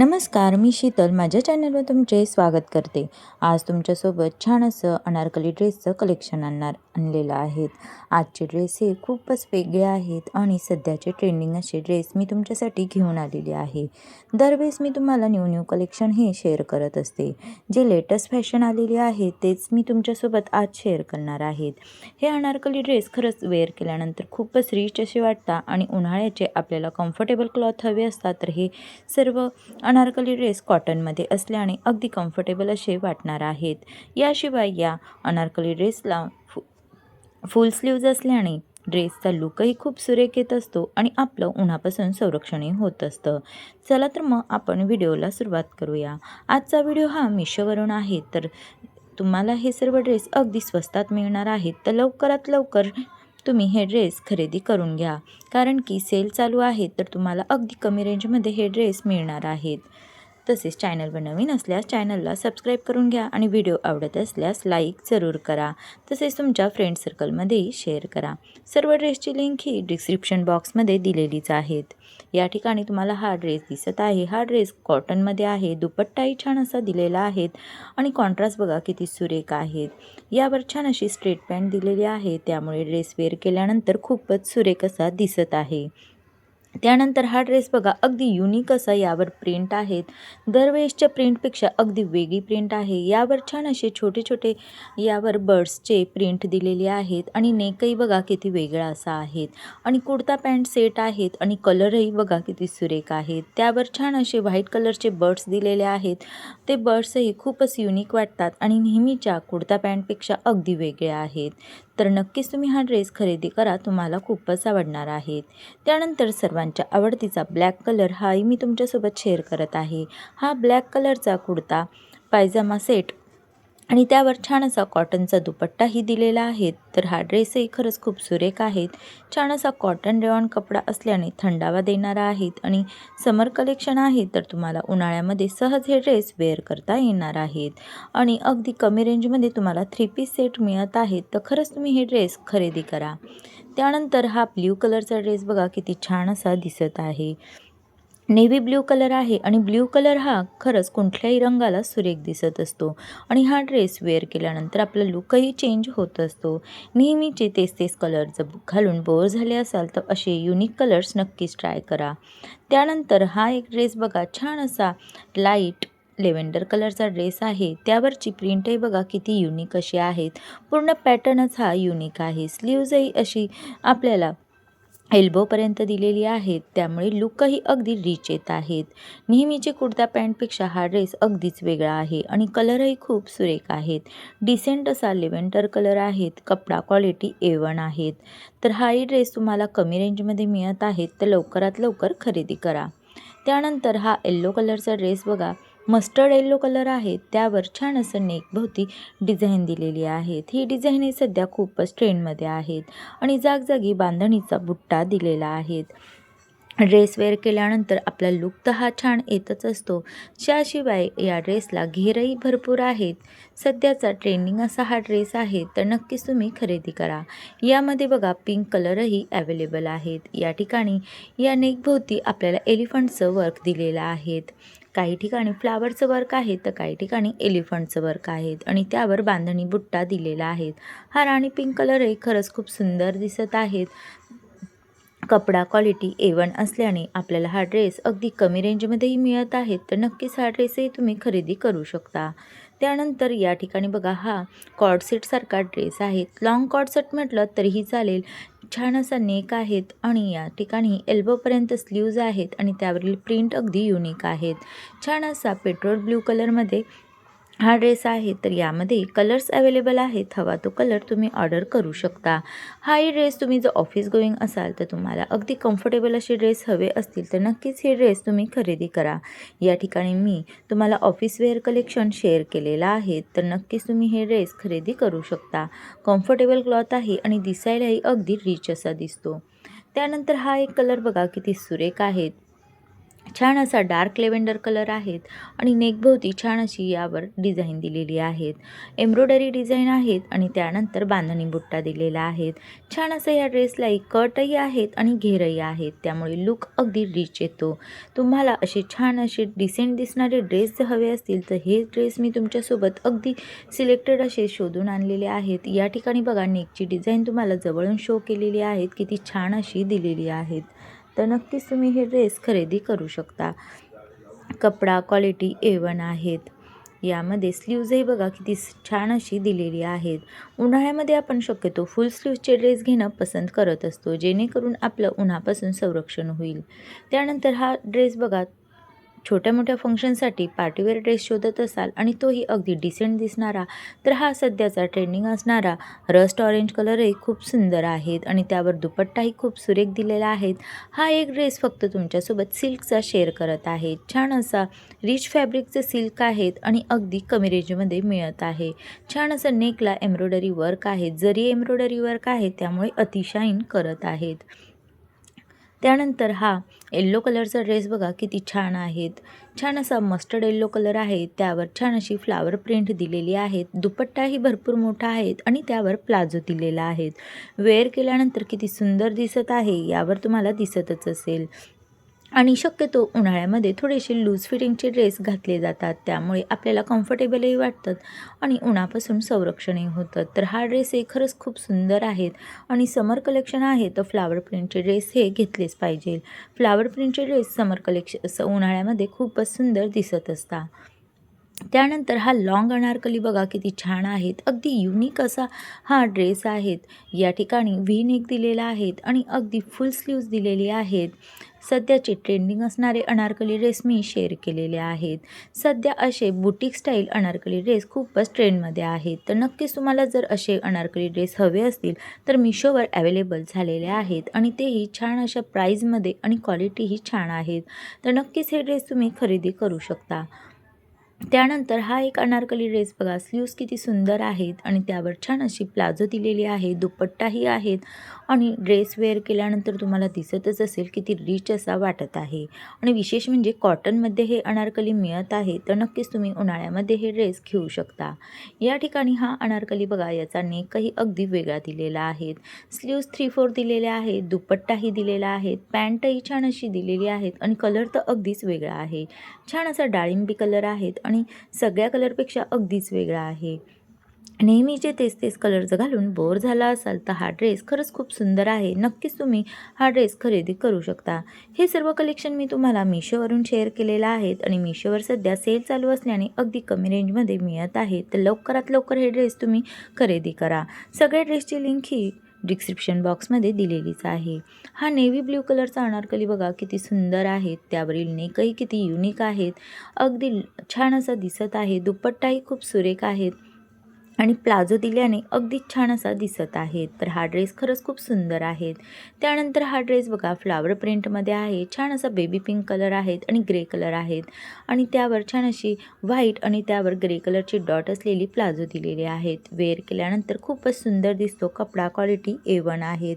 नमस्कार, मी शीतल माझ्या चॅनलवर तुमचे स्वागत करते। आज तुमच्यासोबत छान असं अनारकली ड्रेसचं कलेक्शन आणलेलं आहे। आजचे ड्रेस हे खूपच वेगळे आहेत आणि सध्याचे ट्रेंडिंग असे ड्रेस मी तुमच्यासाठी घेऊन आलेले आहे। दरवेळेस मी तुम्हाला न्यू कलेक्शन हे शेअर करत असते। जे लेटेस्ट फॅशन आलेले आहे तेच मी तुमच्यासोबत आज शेअर करणार आहे। हे अनारकली ड्रेस खरंच वेअर केल्यानंतर खूपच रिच असे वाटतात आणि उन्हाळ्याचे आपल्याला कम्फर्टेबल क्लॉथ हवे असतात तर हे सर्व अनारकली ड्रेस कॉटनमध्ये असल्याने अगदी कम्फर्टेबल असे वाटणार आहेत। याशिवाय या अनारकली ड्रेसला फुल स्लीव्ज असल्याने ड्रेसचा लुकही खूप सुरेख येत असतो आणि आपलं उन्हापासून संरक्षणही होत असतं। चला तर मग आपण व्हिडिओला सुरुवात करूया। आजचा व्हिडिओ हा मिशोवरून आहे, तर तुम्हाला हे सर्व ड्रेस अगदी स्वस्तात मिळणार आहेत। तर लवकरात लवकर तुम्ही हे ड्रेस खरेदी करून घ्या, कारण की सेल चालू आहे तर तुम्हाला अगदी कमी रेंजमध्ये हे ड्रेस मिळणार आहेत। तसेच चॅनलवर नवीन असल्यास चॅनलला सबस्क्राईब करून घ्या आणि व्हिडिओ आवडत असल्यास लाईक जरूर करा। तसेच तुमच्या फ्रेंड सर्कलमध्येही शेअर करा। सर्व ड्रेसची लिंक ही डिस्क्रिप्शन बॉक्समध्ये दिलेलीच आहेत। या ठिकाणी तुम्हाला हा ड्रेस दिसत आहे। हा ड्रेस कॉटनमध्ये आहे। दुपट्टाही छान असा दिलेला आहे आणि कॉन्ट्रास्ट बघा किती सुरेख आहेत। यावर छान अशी स्ट्रेट पॅन्ट दिलेली आहे, त्यामुळे ड्रेस वेअर केल्यानंतर खूपच सुरेख असा दिसत आहे। त्यानंतर हा ड्रेस बघा अगदी युनिक असा यावर प्रिंट आहेत। दरवेळेसच्या प्रिंटपेक्षा अगदी वेगळी प्रिंट आहे। यावर छान असे छोटे छोटे यावर बर्ड्सचे प्रिंट दिलेले आहेत आणि नेकही बघा किती वेगळा असा आहेत आणि कुर्ता पॅन्ट सेट आहेत आणि कलरही बघा किती सुरेख आहेत। त्यावर छान असे व्हाईट कलरचे बर्ड्स दिलेले आहेत। ते बर्ड्सही खूपच युनिक वाटतात आणि नेहमीच्या कुर्ता पॅन्टपेक्षा अगदी वेगळे आहेत। तर नक्कीच तुम्ही हा ड्रेस खरेदी करा, तुम्हाला खूपच आवडणार आहे। त्यानंतर सर्वांच्या आवडतीचा ब्लॅक कलर हाही मी तुमच्यासोबत शेअर करत आहे। हा ब्लॅक कलरचा कुर्ता पायजामा सेट आणि त्यावर छान असा कॉटनचा दुपट्टाही दिलेला आहे। तर हा ड्रेसही खरंच खूप सुरेख आहेत। छान असा कॉटन रेयॉन कपडा असल्याने थंडावा देणारा आहेत आणि समर कलेक्शन आहे, तर तुम्हाला उन्हाळ्यामध्ये सहज हे ड्रेस वेअर करता येणार आहेत आणि अगदी कमी रेंजमध्ये तुम्हाला 3 पीस सेट मिळत आहेत। तर खरंच तुम्ही हे ड्रेस खरेदी करा। त्यानंतर हा ब्ल्यू कलरचा ड्रेस बघा किती छान असा दिसत आहे। नेव्ही ब्ल्यू कलर आहे आणि ब्ल्यू कलर हा खरंच कुठल्याही रंगाला सुरेख दिसत असतो आणि हा ड्रेस वेअर केल्यानंतर आपला लुकही चेंज होत असतो। नेहमीचे तेच कलर जर घालून बोर झाले असाल तर असे युनिक कलर्स नक्कीच ट्राय करा। त्यानंतर हा एक ड्रेस बघा छान असा लाईट लेव्हेंडर कलरचा ड्रेस आहे। त्यावरची प्रिंटही बघा किती युनिक अशी आहेत। पूर्ण पॅटर्नच हा युनिक आहे। स्लीव्जही अशी आपल्याला एल्बोपर्यंत दिलेली आहेत, त्यामुळे लुकही अगदी रिच येत आहेत। नेहमीचे कुर्ता पॅन्टपेक्षा हा ड्रेस अगदीच वेगळा आहे आणि कलरही खूप सुरेख आहेत। डिसेंट असा लेव्हेंडर कलर आहेत। कपडा क्वालिटी A1 आहेत। तर हाही ड्रेस तुम्हाला कमी रेंजमध्ये मिळत आहेत, तर लवकरात लवकर खरेदी करा। त्यानंतर हा येल्लो कलरचा ड्रेस बघा मस्टर्ड येल्लो कलर आहे। त्यावर छान असं नेकभोवती डिझाईन दिलेली आहेत। ही डिझाईन ही सध्या खूपच ट्रेंडमध्ये आहेत आणि जागजागी बांधणीचा बुट्टा दिलेला आहे। ड्रेस वेअर केल्यानंतर आपला लुक तर हा छान येतच असतो। त्याशिवाय या ड्रेसला घेरही भरपूर आहेत। सध्याचा ट्रेंडिंग असा हा ड्रेस आहे, तर नक्कीच तुम्ही खरेदी करा। यामध्ये बघा पिंक कलरही अवेलेबल आहेत। या ठिकाणी या नेकभोवती आपल्याला एलिफंटचं वर्क दिलेलं आहे। काही ठिकाणी फ्लावरचं वर्क आहे तर काही ठिकाणी एलिफंटचं वर्क आहेत आणि त्यावर बांधणी बुट्टा दिलेला आहे। हा राणी पिंक कलरही खरंच खूप सुंदर दिसत आहेत। कपडा क्वालिटी A1 असल्याने आपल्याला हा ड्रेस अगदी कमी रेंजमध्येही मिळत आहेत, तर नक्कीच हा ड्रेसही तुम्ही खरेदी करू शकता। त्यानंतर या ठिकाणी बघा हा कॉर्डसेटसारखा ड्रेस आहे। लॉंग कॉर्डसेट म्हटलं तरीही चालेल। छान असा नेक आहेत आणि या ठिकाणी एल्बोपर्यंत स्लीव्ज आहेत आणि त्यावरील प्रिंट अगदी युनिक आहेत। छान असा पेट्रोल ब्ल्यू कलरमध्ये हा ड्रेस आहे, तर यामध्ये कलर्स अवेलेबल आहेत। हवा तो कलर तुम्ही ऑर्डर करू शकता। हाही ड्रेस तुम्ही जर ऑफिस गोईंग असाल तर तुम्हाला अगदी कम्फर्टेबल असे ड्रेस हवे असतील तर नक्कीच हे ड्रेस तुम्ही खरेदी करा। या ठिकाणी मी तुम्हाला ऑफिस वेअर कलेक्शन शेअर केलेलं आहे, तर नक्कीच तुम्ही हे ड्रेस खरेदी करू शकता। कम्फर्टेबल क्लॉथ आहे आणि दिसायलाही अगदी रिच असा दिसतो। त्यानंतर हा एक कलर बघा किती सुरेख आहेत। छान असा डार्क लेव्हेंडर कलर आहेत आणि नेकभोवती छान अशी यावर डिझाईन दिलेली आहेत. एम्ब्रॉयडरी डिझाईन आहेत आणि त्यानंतर बांधणी बुट्टा दिलेला आहेत. छान असं या ड्रेसला एक कटही आहेत आणि घेरही आहेत, त्यामुळे लुक अगदी रिच येतो. तुम्हाला असे छान असे डिसेंट दिसणारे ड्रेस जर हवे असतील तर हे ड्रेस मी तुमच्यासोबत अगदी सिलेक्टेड असे शोधून आणलेले आहेत. या ठिकाणी बघा नेकची डिझाईन तुम्हाला जवळून शो केलेली आहेत, किती छान अशी दिलेली आहेत. तर नक्कीच तुम्ही हे ड्रेस खरेदी करू शकता. कपडा क्वालिटी A1 आहेत. यामध्ये स्लीव्जही बघा किती छान अशी दिलेली आहेत. उन्हाळ्यामध्ये आपण शक्यतो फुल स्लीव्जचे ड्रेस घेणं पसंत करत असतो, जेणेकरून आपलं उन्हापासून संरक्षण होईल. त्यानंतर हा ड्रेस बघा छोट्या मोठ्या फंक्शनसाठी पार्टीवेअर ड्रेस शोधत असाल आणि तोही अगदी डिसेंट दिसणारा, तर हा सध्याचा ट्रेंडिंग असणारा रस्ट ऑरेंज कलरही खूप सुंदर आहेत आणि त्यावर दुपट्टाही खूप सुरेख दिलेला आहे. हा एक ड्रेस फक्त तुमच्यासोबत सिल्कचा शेअर करत आहे. छान असा रिच फॅब्रिकचं सिल्क आहेत आणि अगदी कमी रेंजमध्ये मिळत आहे. छान असं नेकला एम्ब्रॉयडरी वर्क आहे, जरी एम्ब्रॉयडरी वर्क आहे त्यामुळे अतिशाईन करत आहेत. त्यानंतर हा येल्लो कलरचा ड्रेस बघा किती छान आहेत. छान असा मस्टर्ड येल्लो कलर आहे, त्यावर छान अशी फ्लावर प्रिंट दिलेली आहेत. दुपट्टाही भरपूर मोठा आहेत आणि त्यावर प्लाझो दिलेला आहेत. वेअर केल्यानंतर किती सुंदर दिसत आहे यावर तुम्हाला दिसतच असेल. आणि शक्यतो उन्हाळ्यामध्ये थोडेसे लूज फिटिंगचे ड्रेस घातले जातात, त्यामुळे आपल्याला कम्फर्टेबलही वाटतात आणि उन्हापासून संरक्षणही होतं. तर हा ड्रेस हे खरंच खूप सुंदर आहेत आणि समर कलेक्शन आहे तर फ्लावर प्रिंटचे ड्रेस हे घेतलेच पाहिजे. फ्लावर प्रिंटचे ड्रेस समर कलेक्शन उन्हाळ्यामध्ये खूपच सुंदर दिसत असतात. त्यानंतर हा लॉंग अनारकली बघा किती छान आहेत. अगदी युनिक असा हा ड्रेस आहेत. या ठिकाणी व्ही नेक दिलेला आहेत आणि अगदी फुल स्लीव्ज दिलेली आहेत. सध्याचे ट्रेंडिंग असणारे अनारकली ड्रेस मी शेअर केलेले आहेत. सध्या असे बुटीक स्टाईल अनारकली ड्रेस खूपच ट्रेंडमध्ये आहेत. तर नक्कीच तुम्हाला जर असे अनारकली ड्रेस हवे असतील तर मिशोवर अवेलेबल झालेले आहेत आणि तेही छान अशा प्राईजमध्ये आणि क्वालिटीही छान आहेत. तर नक्कीच हे ड्रेस तुम्ही खरेदी करू शकता. त्यानंतर हा एक अनारकली ड्रेस बघा, स्लीव्स किती सुंदर आहेत आणि त्यावर छान अशी प्लाझो दिलेली आहे, दुपट्टाही आहेत आणि ड्रेस वेअर केल्यानंतर तुम्हाला दिसतच असेल किती रिच असा वाटत आहे. आणि विशेष म्हणजे कॉटनमध्ये हे अनारकली मिळत आहे, तर नक्कीच तुम्ही उन्हाळ्यामध्ये हे ड्रेस घेऊ शकता. या ठिकाणी हा अनारकली बघा, याचा नेकही अगदी वेगळा दिलेला आहे. स्लीव्स 3/4 दिलेले आहेत, दुपट्टाही दिलेला आहे, पॅन्टही छान अशी दिलेली आहेत आणि कलर तर अगदीच वेगळा आहे. छान असा डाळिंबी कलर आहेत आणि सगळ्या कलरपेक्षा अगदीच वेगळा आहे. नेहमीचे तेच कलर्स घालून बोर झाला असाल तर हा ड्रेस खरंच खूप सुंदर आहे. नक्कीच तुम्ही हा ड्रेस खरेदी करू शकता. हे सर्व कलेक्शन मी तुम्हाला मिशोवरून शेअर केलेलं आहेत आणि मिशोवर सध्या सेल चालू असल्याने अगदी कमी रेंजमध्ये मिळत आहे. तर लवकरात लवकर हे ड्रेस तुम्ही खरेदी करा. सगळ्या ड्रेसची लिंक ही डिस्क्रिप्शन बॉक्समध्ये दिलेलीच आहे. हा नेव्ही ब्ल्यू कलरचा अनारकली बघा किती सुंदर आहे. त्यावरील नेकही किती युनिक आहेत. अगदी छान असा दिसत आहे. दुपट्टाही खूप सुरेख आहेत आणि प्लाझो दिल्याने अगदी छान असा दिसत आहे. तर हा ड्रेस खरंच खूप सुंदर आहेत. त्यानंतर हा ड्रेस बघा फ्लावर प्रिंटमध्ये आहे. छान असा बेबी पिंक कलर आहेत आणि ग्रे कलर आहेत आणि त्यावर छान अशी व्हाईट आणि त्यावर ग्रे कलरची डॉट असलेली प्लाझो दिलेली आहेत. वेअर केल्यानंतर खूपच सुंदर दिसतो. कपडा क्वालिटी A1 आहेत.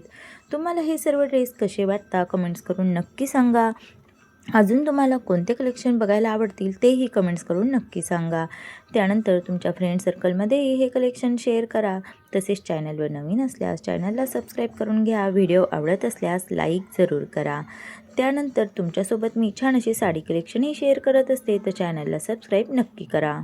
तुम्हाला हे सर्व ड्रेस कसे वाटतात कमेंट्स करून नक्की सांगा. अजून तुम्हाला कोणते कलेक्शन बघायला आवडतील तेही कमेंट्स करून नक्की सांगा. त्यानंतर तुमच्या फ्रेंड सर्कलमध्येही हे कलेक्शन शेअर करा. तसेच चॅनलवर नवीन असल्यास चॅनलला सबस्क्राईब करून घ्या. व्हिडिओ आवडत असल्यास लाईक जरूर करा. त्यानंतर तुमच्यासोबत मी छान अशी साडी कलेक्शनही शेअर करत असते, तर चॅनलला सबस्क्राईब नक्की करा.